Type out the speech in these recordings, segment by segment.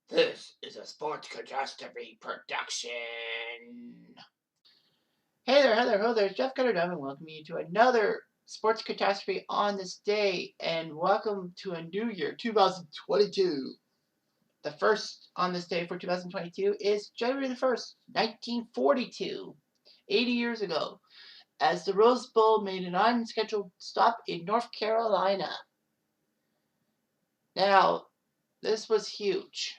This is a Sports Catastrophe production. Hey there, ho there, Jeff Cutastrophe, and welcome you to another Sports Catastrophe on this day, and welcome to a new year, 2022. The first on this day for 2022 is January the 1st, 1942, 80 years ago, as the Rose Bowl made an unscheduled stop in North Carolina. Now, this was huge.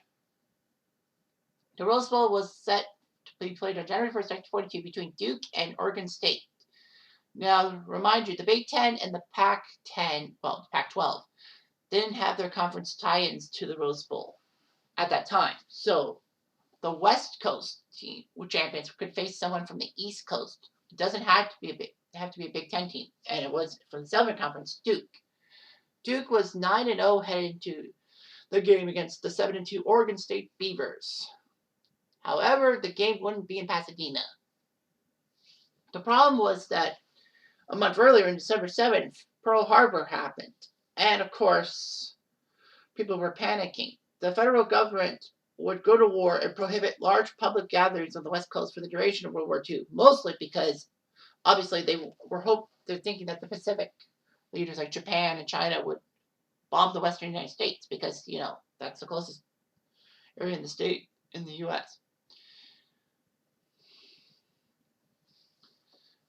The Rose Bowl was set to be played on January 1st, 1942 between Duke and Oregon State. Now, remind you, the Big Ten and the Pac-10, well, Pac-12, didn't have their conference tie-ins to the Rose Bowl at that time. So the West Coast team, with champions, could face someone from the East Coast. It doesn't have to be a Big Ten team, and it was for the Southern Conference, Duke. Duke was 9-0 headed into the game against the 7-2 Oregon State Beavers. However, the game wouldn't be in Pasadena. The problem was that a month earlier, on December 7th, Pearl Harbor happened. And of course, people were panicking. The federal government would go to war and prohibit large public gatherings on the West Coast for the duration of World War II, mostly because obviously they're thinking that the Pacific leaders like Japan and China would bomb the Western United States because, that's the closest area in the U.S.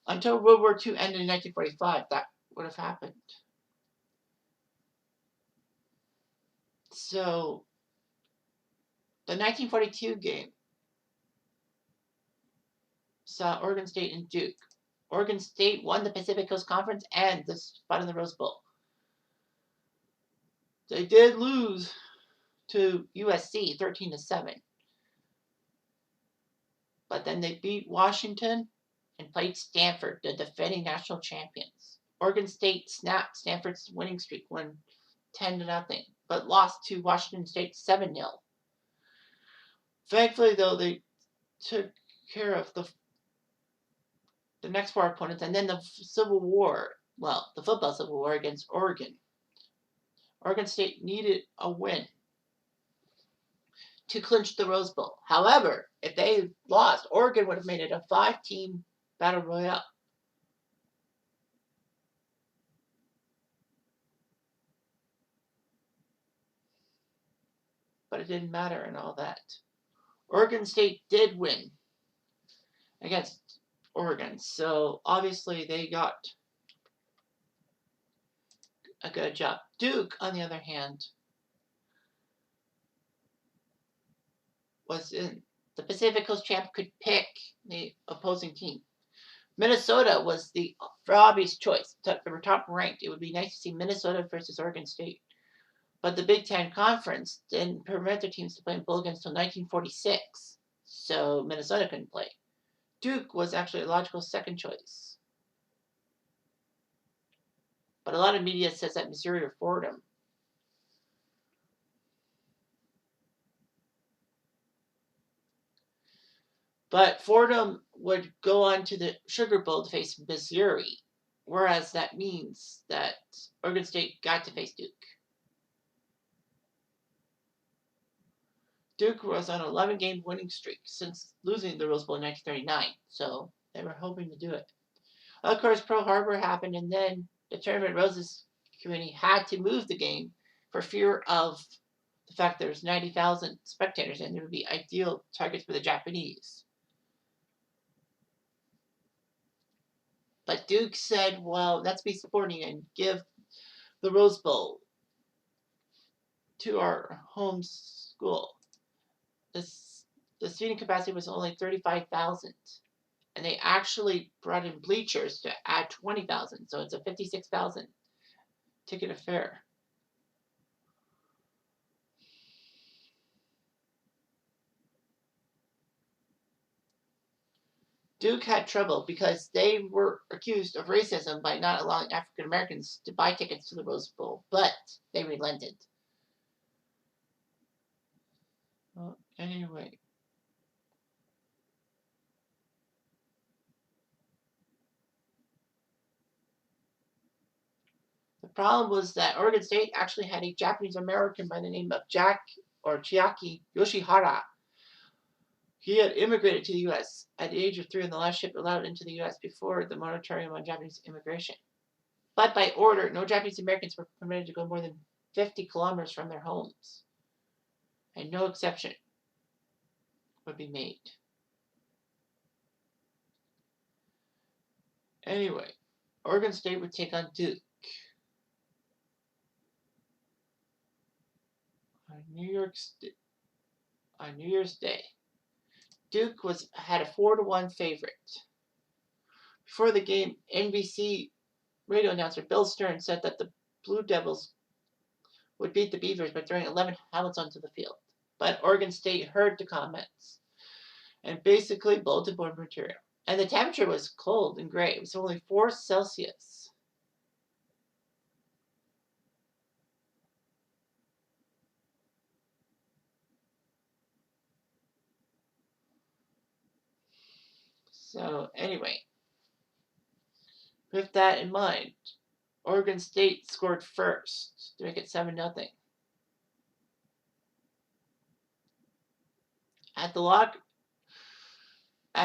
Until World War II ended in 1945, that would have happened. So, the 1942 game saw Oregon State and Duke. Oregon State won the Pacific Coast Conference and the spot in the Rose Bowl. They did lose to USC 13-7. But then they beat Washington and played Stanford, the defending national champions. Oregon State snapped Stanford's winning streak, won 10-0, but lost to Washington State 7-0. Thankfully, though, they took care of the next four opponents, and then the football Civil War against Oregon. Oregon State needed a win to clinch the Rose Bowl. However, if they lost, Oregon would have made it a 5-team battle royale. But it didn't matter and all that. Oregon State did win against Oregon, so obviously they got a good job. Duke, on the other hand, was in the Pacific Coast champ, could pick the opposing team. Minnesota was the obvious choice. They were top ranked. It would be nice to see Minnesota versus Oregon State. But the Big Ten Conference didn't permit their teams to play in bowl games until 1946, so Minnesota couldn't play. Duke was actually a logical second choice. But a lot of media says that Missouri or Fordham. But Fordham would go on to the Sugar Bowl to face Missouri, whereas that means that Oregon State got to face Duke. Duke was on an 11-game winning streak since losing the Rose Bowl in 1939, so they were hoping to do it. Of course, Pearl Harbor happened, and then the Tournament Roses committee had to move the game for fear of the fact there's 90,000 spectators, and there would be ideal targets for the Japanese. But Duke said, well, let's be sporting and give the Rose Bowl to our home school. The seating capacity was only 35,000. And they actually brought in bleachers to add 20,000. So it's a 56,000 ticket affair. Duke had trouble because they were accused of racism by not allowing African Americans to buy tickets to the Rose Bowl, but they relented. Well, anyway. The problem was that Oregon State actually had a Japanese American by the name of Jack or Chiaki Yoshihara. He had immigrated to the U.S. at the age of 3 on the last ship allowed into the U.S. before the moratorium on Japanese immigration. But by order, no Japanese Americans were permitted to go more than 50 kilometers from their homes, and no exception would be made. Anyway, Oregon State would take on Duke on New Year's Day. Duke had a 4-1 favorite. Before the game, NBC radio announcer Bill Stern said that the Blue Devils would beat the Beavers by throwing 11 helmets onto the field. But Oregon State heard the comments and basically bulletin board material. And the temperature was cold and gray. It was only 4 Celsius. So anyway, with that in mind, Oregon State scored first to make it 7-0. At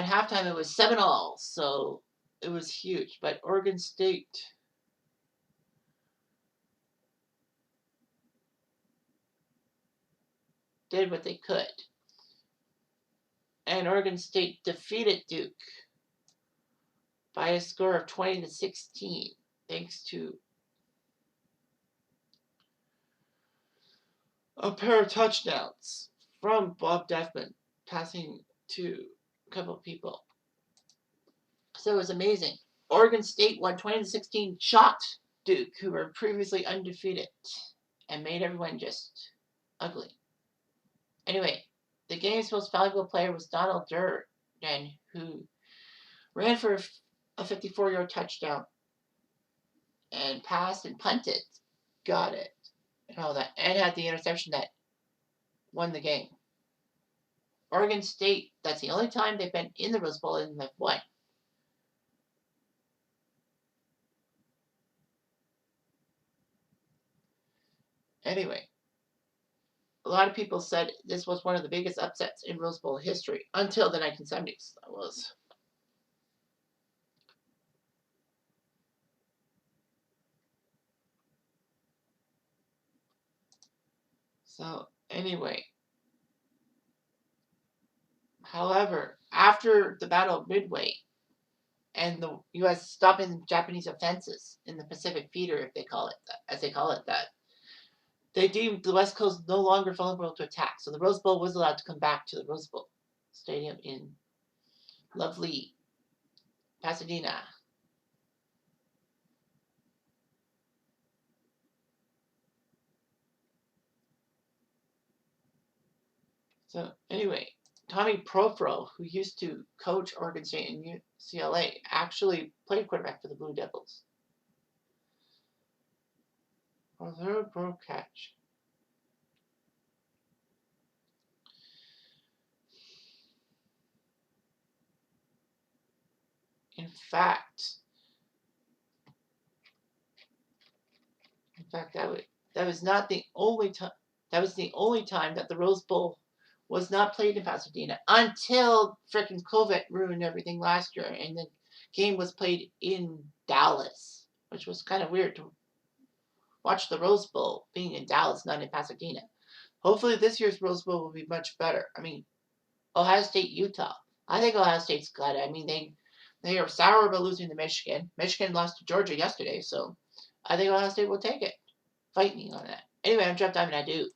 halftime, it was 7-all, so it was huge. But Oregon State did what they could. And Oregon State defeated Duke by a score of 20-16, thanks to a pair of touchdowns from Bob Defman, passing to a couple of people. So it was amazing. Oregon State won 20-16, shocked Duke, who were previously undefeated, and made everyone just ugly. Anyway, the game's most valuable player was Donald Durden, who ran for a 54-yard touchdown and passed and punted, got it, and all that, and had the interception that won the game. Oregon State, that's the only time they've been in the Rose Bowl and they've won. Anyway, a lot of people said this was one of the biggest upsets in Rose Bowl history until the 1970s. That was. So, anyway. However, after the Battle of Midway and the U.S. stopping Japanese offenses in the Pacific Theater, as they call it that, they deemed the West Coast no longer vulnerable to attack. So the Rose Bowl was allowed to come back to the Rose Bowl Stadium in lovely Pasadena. So anyway, Tommy Profro, who used to coach Oregon State and UCLA, actually played quarterback for the Blue Devils. For their broke catch. In fact, that was not the only time. That was the only time that the Rose Bowl was not played in Pasadena until frickin' COVID ruined everything last year, and the game was played in Dallas, which was kind of weird to watch the Rose Bowl being in Dallas, not in Pasadena. Hopefully this year's Rose Bowl will be much better. I mean, Ohio State, Utah. I think Ohio State's got it. I mean, they are sour about losing to Michigan. Michigan lost to Georgia yesterday, so I think Ohio State will take it. Fight me on that. Anyway, I'm Jeff Diamond. I do.